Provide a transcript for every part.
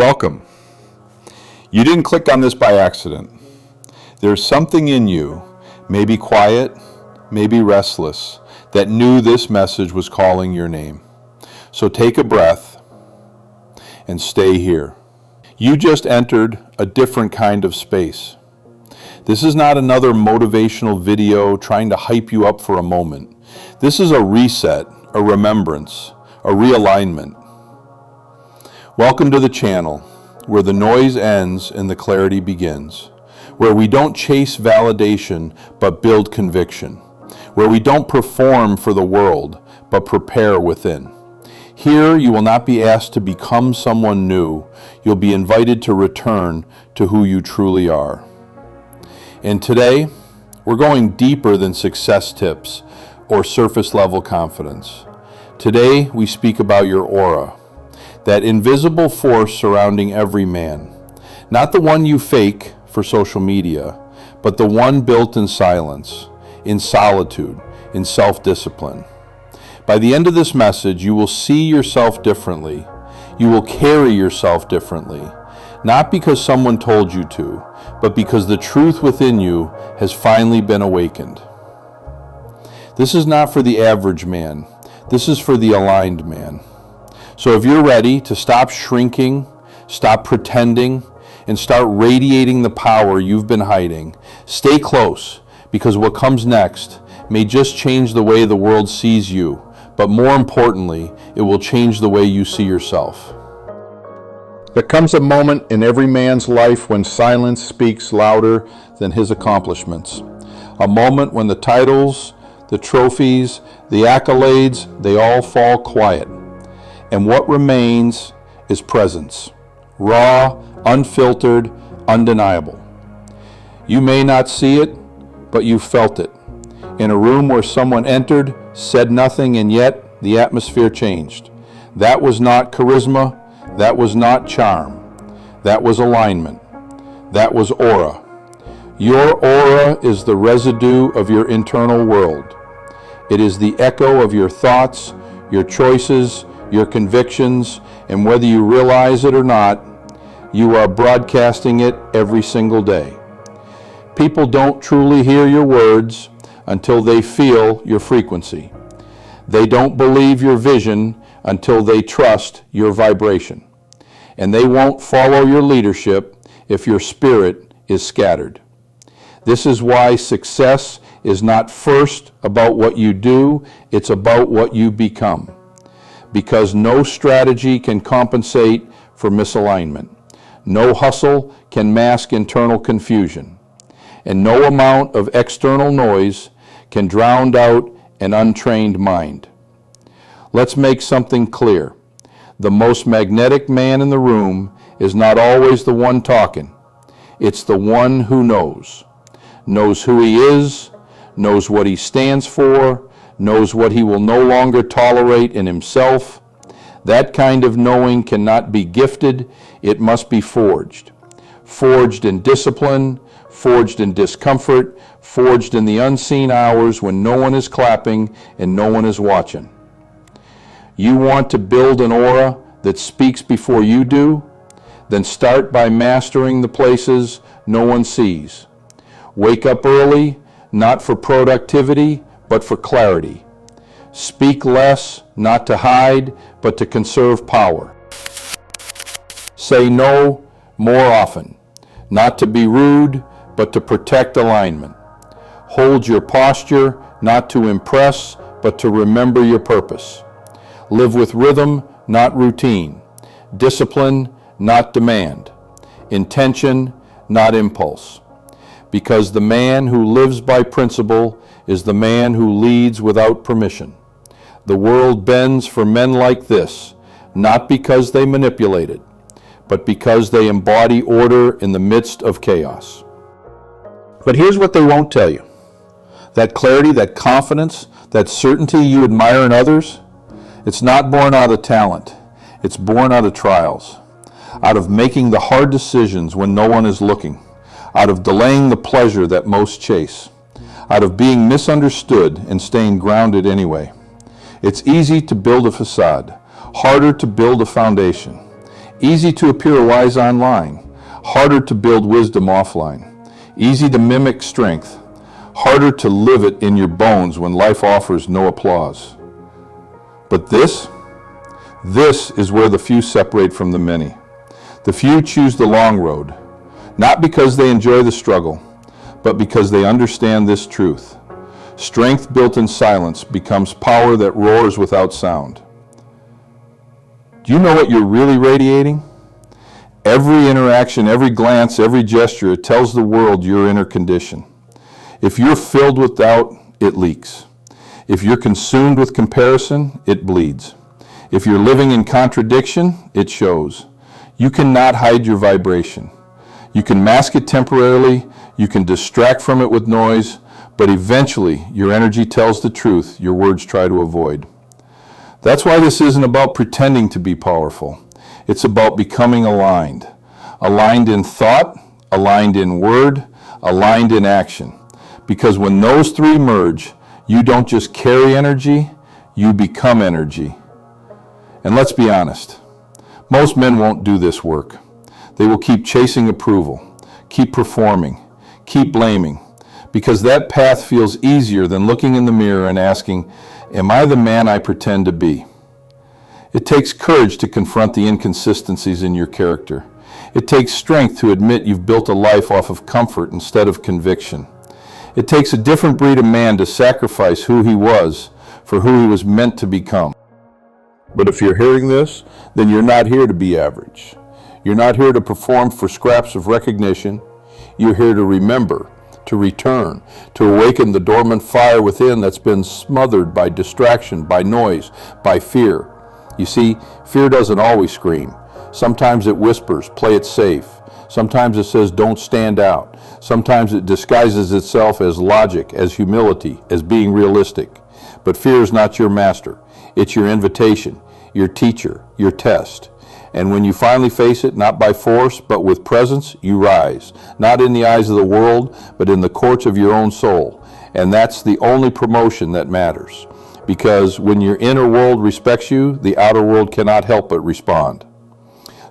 Welcome. You didn't click on this by accident. There's something in you, maybe quiet, maybe restless, that knew this message was calling your name. So take a breath and stay here. You just entered a different kind of space. This is not another motivational video trying to hype you up for a moment. This is a reset, a remembrance, a realignment. Welcome to the channel, where the noise ends and the clarity begins, where we don't chase validation but build conviction, where we don't perform for the world but prepare within. Here you will not be asked to become someone new, you'll be invited to return to who you truly are. And today, we're going deeper than success tips or surface level confidence. Today we speak about your aura, that invisible force surrounding every man. Not the one you fake for social media, but the one built in silence, in solitude, in self-discipline. By the end of this message, you will see yourself differently. You will carry yourself differently, not because someone told you to, but because the truth within you has finally been awakened. This is not for the average man. This is for the aligned man. So if you're ready to stop shrinking, stop pretending, and start radiating the power you've been hiding, stay close, because what comes next may just change the way the world sees you, but more importantly, it will change the way you see yourself. There comes a moment in every man's life when silence speaks louder than his accomplishments. A moment when the titles, the trophies, the accolades, they all fall quiet. And what remains is presence, raw, unfiltered, undeniable. You may not see it, but you felt it. In a room where someone entered, said nothing, and yet the atmosphere changed. That was not charisma, that was not charm, that was alignment, that was aura. Your aura is the residue of your internal world. It is the echo of your thoughts, your choices, your convictions, and whether you realize it or not, you are broadcasting it every single day. People don't truly hear your words until they feel your frequency. They don't believe your vision until they trust your vibration. And they won't follow your leadership if your spirit is scattered. This is why success is not first about what you do, it's about what you become. Because no strategy can compensate for misalignment. No hustle can mask internal confusion. And no amount of external noise can drown out an untrained mind. Let's make something clear. The most magnetic man in the room is not always the one talking. It's the one who knows. Knows who he is, knows what he stands for, knows what he will no longer tolerate in himself. That kind of knowing cannot be gifted, it must be forged. Forged in discipline, forged in discomfort, forged in the unseen hours when no one is clapping and no one is watching. You want to build an aura that speaks before you do? Then start by mastering the places no one sees. Wake up early, not for productivity, but for clarity. Speak less, not to hide, but to conserve power. Say no more often, not to be rude, but to protect alignment. Hold your posture, not to impress, but to remember your purpose. Live with rhythm, not routine. Discipline, not demand. Intention, not impulse. Because the man who lives by principle is the man who leads without permission. The world bends for men like this, not because they manipulate it, but because they embody order in the midst of chaos. But here's what they won't tell you. That clarity, that confidence, that certainty you admire in others, it's not born out of talent. It's born out of trials, out of making the hard decisions when no one is looking, out of delaying the pleasure that most chase, out of being misunderstood and staying grounded anyway. It's easy to build a facade, harder to build a foundation. Easy to appear wise online, harder to build wisdom offline. Easy to mimic strength, harder to live it in your bones when life offers no applause. But this is where the few separate from the many. The few choose the long road, not because they enjoy the struggle, but because they understand this truth. Strength built in silence becomes power that roars without sound. Do you know what you're really radiating? Every interaction, every glance, every gesture, it tells the world your inner condition. If you're filled with doubt, it leaks. If you're consumed with comparison, it bleeds. If you're living in contradiction, it shows. You cannot hide your vibration. You can mask it temporarily, you can distract from it with noise, but eventually your energy tells the truth your words try to avoid. That's why this isn't about pretending to be powerful. It's about becoming aligned. Aligned in thought, aligned in word, aligned in action. Because when those three merge, you don't just carry energy, you become energy. And let's be honest, most men won't do this work. They will keep chasing approval, keep performing, keep blaming, because that path feels easier than looking in the mirror and asking, am I the man I pretend to be? It takes courage to confront the inconsistencies in your character. It takes strength to admit you've built a life off of comfort instead of conviction. It takes a different breed of man to sacrifice who he was for who he was meant to become. But if you're hearing this, then you're not here to be average. You're not here to perform for scraps of recognition. You're here to remember, to return, to awaken the dormant fire within that's been smothered by distraction, by noise, by fear. You see, fear doesn't always scream. Sometimes it whispers, play it safe. Sometimes it says, don't stand out. Sometimes it disguises itself as logic, as humility, as being realistic. But fear is not your master. It's your invitation, your teacher, your test. And when you finally face it, not by force, but with presence, you rise. Not in the eyes of the world, but in the courts of your own soul. And that's the only promotion that matters. Because when your inner world respects you, the outer world cannot help but respond.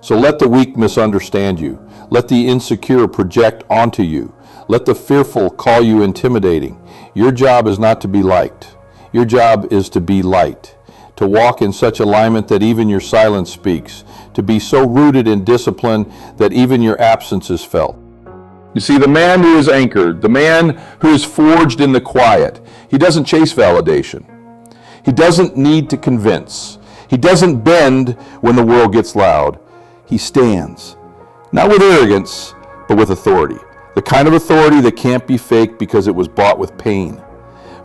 So let the weak misunderstand you. Let the insecure project onto you. Let the fearful call you intimidating. Your job is not to be liked. Your job is to be light. To walk in such alignment that even your silence speaks. To be so rooted in discipline that even your absence is felt. You see, the man who is anchored, the man who is forged in the quiet, he doesn't chase validation. He doesn't need to convince. He doesn't bend when the world gets loud. He stands, not with arrogance, but with authority. The kind of authority that can't be faked because it was bought with pain,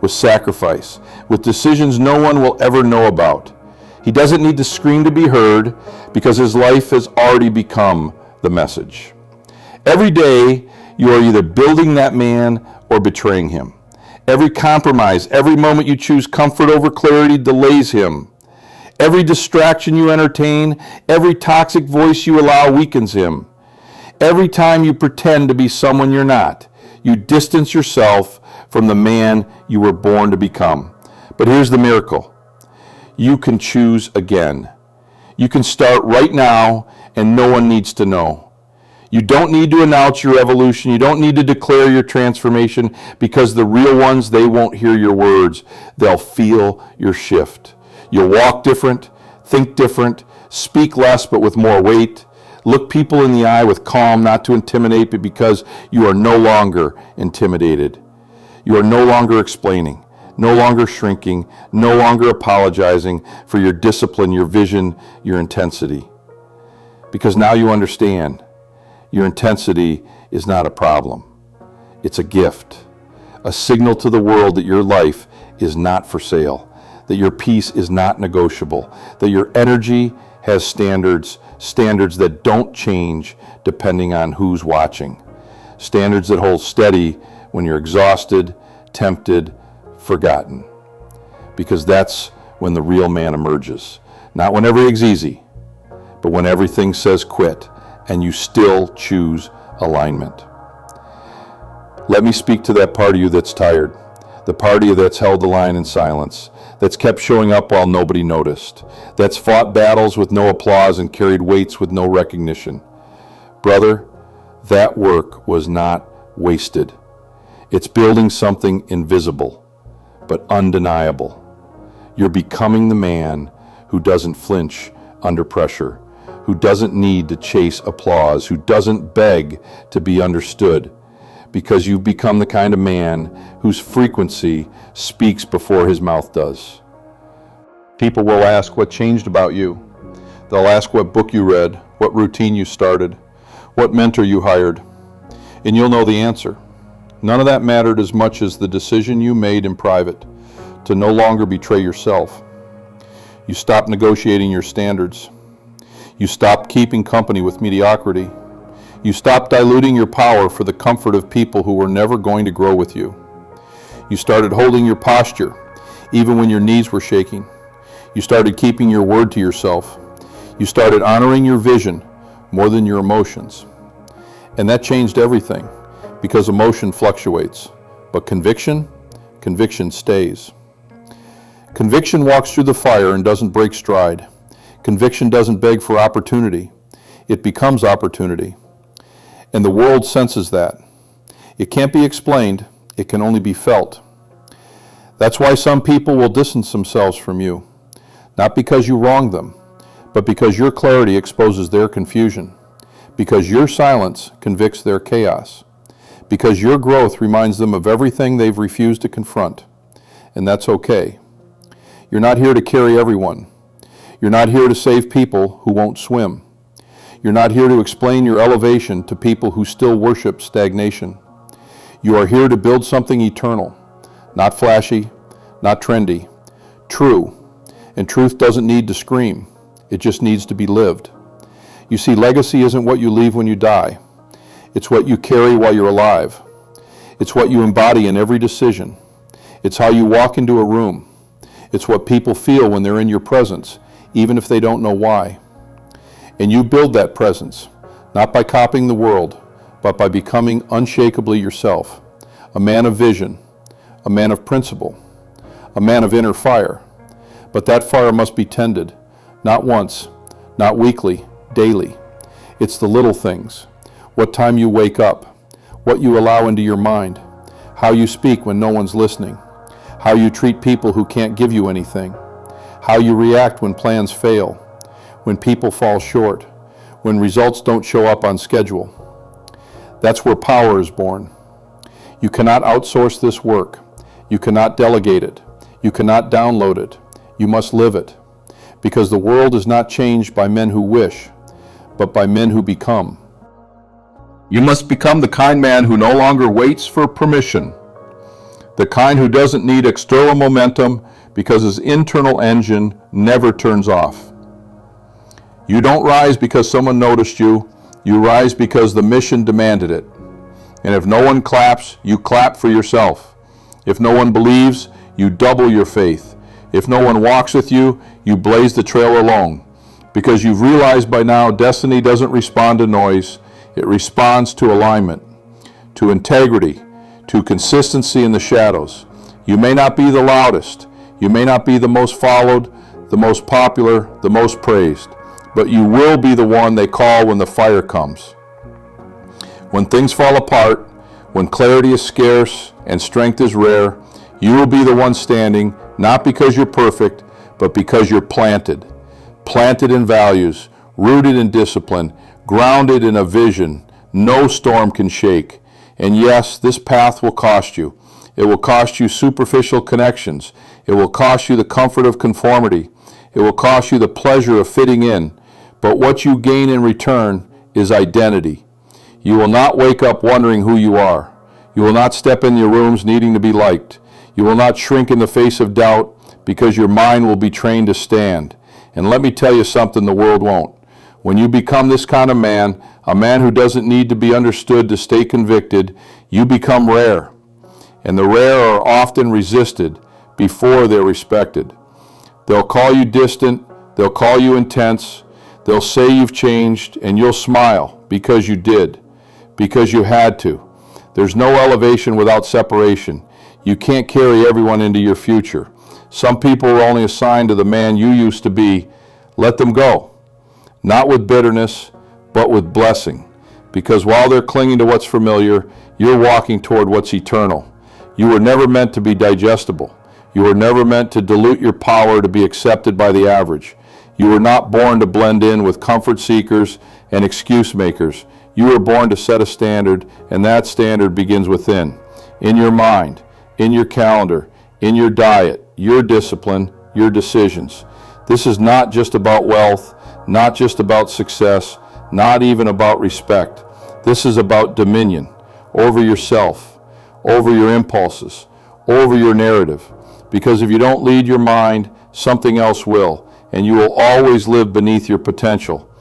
with sacrifice, with decisions no one will ever know about. He doesn't need to scream to be heard because his life has already become the message. Every day, you are either building that man or betraying him. Every compromise, every moment you choose comfort over clarity delays him. Every distraction you entertain, every toxic voice you allow weakens him. Every time you pretend to be someone you're not, you distance yourself from the man you were born to become. But here's the miracle. You can choose again. You can start right now, and no one needs to know. You don't need to announce your evolution. You don't need to declare your transformation, because the real ones, they won't hear your words. They'll feel your shift. You'll walk different, think different, speak less but with more weight, look people in the eye with calm, not to intimidate, but because you are no longer intimidated. You are no longer explaining, no longer shrinking, no longer apologizing for your discipline, your vision, your intensity. Because now you understand. Your intensity is not a problem. It's a gift, a signal to the world that your life is not for sale, that your peace is not negotiable, that your energy has standards that don't change depending on who's watching, standards that hold steady when you're exhausted, tempted, forgotten. Because that's when the real man emerges. Not when everything's easy, but when everything says quit, and you still choose alignment. Let me speak to that part of you that's tired, The party that's held the line in silence, that's kept showing up while nobody noticed, that's fought battles with no applause and carried weights with no recognition. Brother, that work was not wasted. It's building something invisible, but undeniable. You're becoming the man who doesn't flinch under pressure, who doesn't need to chase applause, who doesn't beg to be understood, because you've become the kind of man whose frequency speaks before his mouth does. People will ask what changed about you. They'll ask what book you read, what routine you started, what mentor you hired, and you'll know the answer. None of that mattered as much as the decision you made in private to no longer betray yourself. You stopped negotiating your standards. You stopped keeping company with mediocrity. You stopped diluting your power for the comfort of people who were never going to grow with you. You started holding your posture, even when your knees were shaking. You started keeping your word to yourself. You started honoring your vision more than your emotions. And that changed everything, because emotion fluctuates, but conviction stays. Conviction walks through the fire and doesn't break stride. Conviction doesn't beg for opportunity. It becomes opportunity. And the world senses that. It can't be explained. It can only be felt. That's why some people will distance themselves from you. Not because you wronged them, but because your clarity exposes their confusion. Because your silence convicts their chaos. Because your growth reminds them of everything they've refused to confront. And that's okay. You're not here to carry everyone. You're not here to save people who won't swim. You're not here to explain your elevation to people who still worship stagnation. You are here to build something eternal, not flashy, not trendy, true. And truth doesn't need to scream. It just needs to be lived. You see, legacy isn't what you leave when you die. It's what you carry while you're alive. It's what you embody in every decision. It's how you walk into a room. It's what people feel when they're in your presence, even if they don't know why. And you build that presence, not by copying the world, but by becoming unshakably yourself, a man of vision, a man of principle, a man of inner fire. But that fire must be tended, not once, not weekly, daily. It's the little things. What time you wake up, what you allow into your mind, how you speak when no one's listening, how you treat people who can't give you anything, how you react when plans fail, when people fall short, when results don't show up on schedule. That's where power is born. You cannot outsource this work. You cannot delegate it. You cannot download it. You must live it. Because the world is not changed by men who wish, but by men who become. You must become the kind man who no longer waits for permission, the kind who doesn't need external momentum because his internal engine never turns off. You don't rise because someone noticed you. You rise because the mission demanded it. And if no one claps, you clap for yourself. If no one believes, you double your faith. If no one walks with you, you blaze the trail alone. Because you've realized by now destiny doesn't respond to noise. It responds to alignment, to integrity, to consistency in the shadows. You may not be the loudest. You may not be the most followed, the most popular, the most praised. But you will be the one they call when the fire comes. When things fall apart, when clarity is scarce and strength is rare, you will be the one standing, not because you're perfect, but because you're planted. Planted in values, rooted in discipline, grounded in a vision no storm can shake. And yes, this path will cost you. It will cost you superficial connections. It will cost you the comfort of conformity. It will cost you the pleasure of fitting in. But what you gain in return is identity. You will not wake up wondering who you are. You will not step in your rooms needing to be liked. You will not shrink in the face of doubt because your mind will be trained to stand. And let me tell you something the world won't. When you become this kind of man, a man who doesn't need to be understood to stay convicted, you become rare. And the rare are often resisted before they're respected. They'll call you distant. They'll call you intense. They'll say you've changed, and you'll smile because you did, because you had to. There's no elevation without separation. You can't carry everyone into your future. Some people are only assigned to the man you used to be. Let them go. Not with bitterness, but with blessing. Because while they're clinging to what's familiar, you're walking toward what's eternal. You were never meant to be digestible. You were never meant to dilute your power to be accepted by the average. You were not born to blend in with comfort seekers and excuse makers. You were born to set a standard, and that standard begins within. In your mind, in your calendar, in your diet, your discipline, your decisions. This is not just about wealth, not just about success, not even about respect. This is about dominion over yourself, over your impulses, over your narrative. Because if you don't lead your mind, something else will, and you will always live beneath your potential.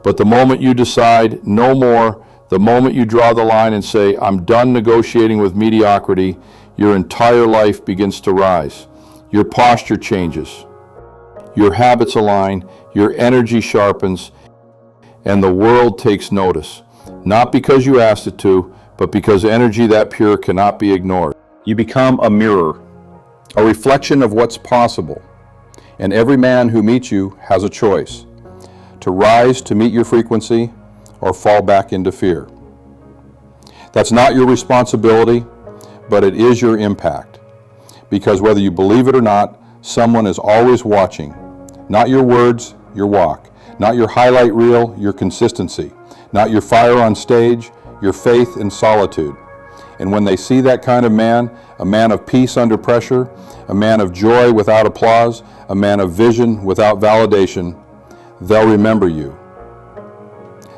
But the moment you decide no more, the moment you draw the line and say, I'm done negotiating with mediocrity, your entire life begins to rise. Your posture changes. Your habits align, your energy sharpens, and the world takes notice. Not because you asked it to, but because energy that pure cannot be ignored. You become a mirror, a reflection of what's possible. And every man who meets you has a choice: to rise to meet your frequency or fall back into fear. That's not your responsibility, but it is your impact. Because whether you believe it or not, someone is always watching. Not your words, your walk. Not your highlight reel, your consistency. Not your fire on stage, your faith in solitude. And when they see that kind of man, a man of peace under pressure, a man of joy without applause, a man of vision without validation, they'll remember you.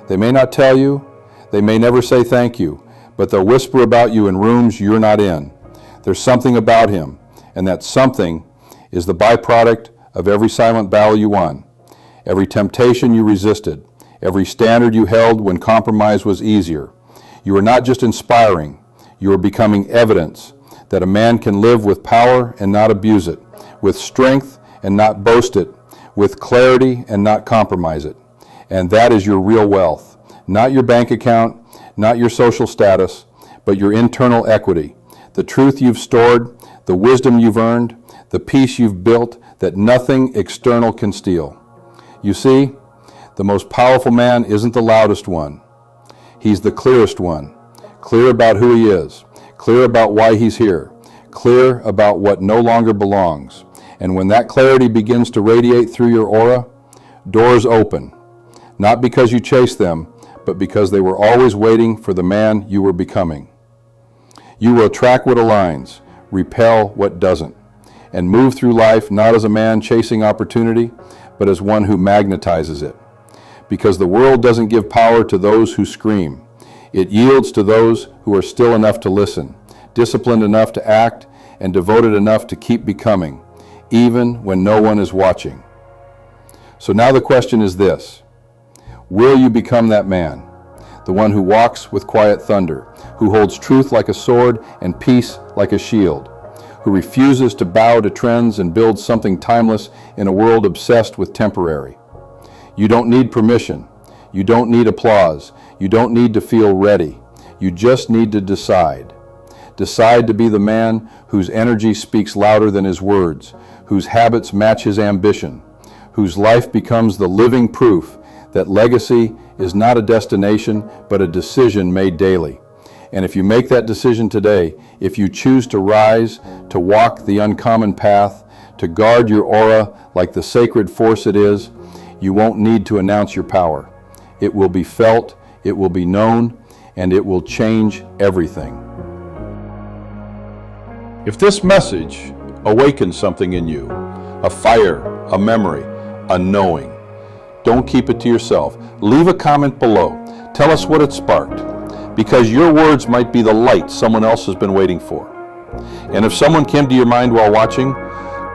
They may not tell you, they may never say thank you, but they'll whisper about you in rooms you're not in. There's something about him, and that something is the byproduct of every silent battle you won, every temptation you resisted, every standard you held when compromise was easier. You are not just inspiring, you are becoming evidence that a man can live with power and not abuse it, with strength and not boast it, with clarity and not compromise it. And that is your real wealth. Not your bank account, not your social status, but your internal equity. The truth you've stored, the wisdom you've earned, the peace you've built that nothing external can steal. You see, the most powerful man isn't the loudest one. He's the clearest one. Clear about who he is. Clear about why he's here. Clear about what no longer belongs. And when that clarity begins to radiate through your aura, doors open. Not because you chased them, but because they were always waiting for the man you were becoming. You will attract what aligns, repel what doesn't, and move through life not as a man chasing opportunity, but as one who magnetizes it. Because the world doesn't give power to those who scream. It yields to those who are still enough to listen, disciplined enough to act, and devoted enough to keep becoming, even when no one is watching. So now the question is this: will you become that man? The one who walks with quiet thunder, who holds truth like a sword and peace like a shield, who refuses to bow to trends and builds something timeless in a world obsessed with temporary. You don't need permission. You don't need applause. You don't need to feel ready. You just need to decide. Decide to be the man whose energy speaks louder than his words, whose habits match his ambition, whose life becomes the living proof that legacy is not a destination, but a decision made daily. And if you make that decision today, if you choose to rise, to walk the uncommon path, to guard your aura like the sacred force it is, you won't need to announce your power. It will be felt, it will be known, and it will change everything. If this message awakens something in you, a fire, a memory, a knowing, don't keep it to yourself. Leave a comment below. Tell us what it sparked, because your words might be the light someone else has been waiting for. And if someone came to your mind while watching,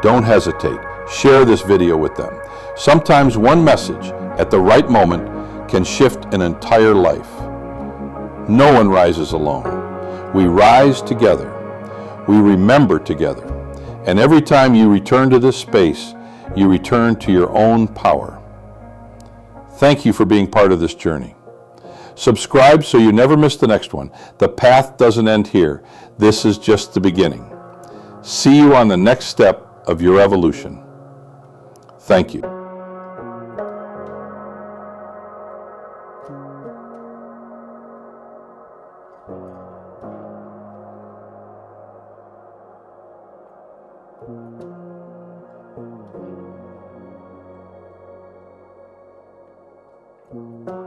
don't hesitate. Share this video with them. Sometimes one message at the right moment can shift an entire life. No one rises alone. We rise together. We remember together. And every time you return to this space, you return to your own power. Thank you for being part of this journey. Subscribe so you never miss the next one. The path doesn't end here. This is just the beginning. See you on the next step of your evolution. Thank you. Thank you.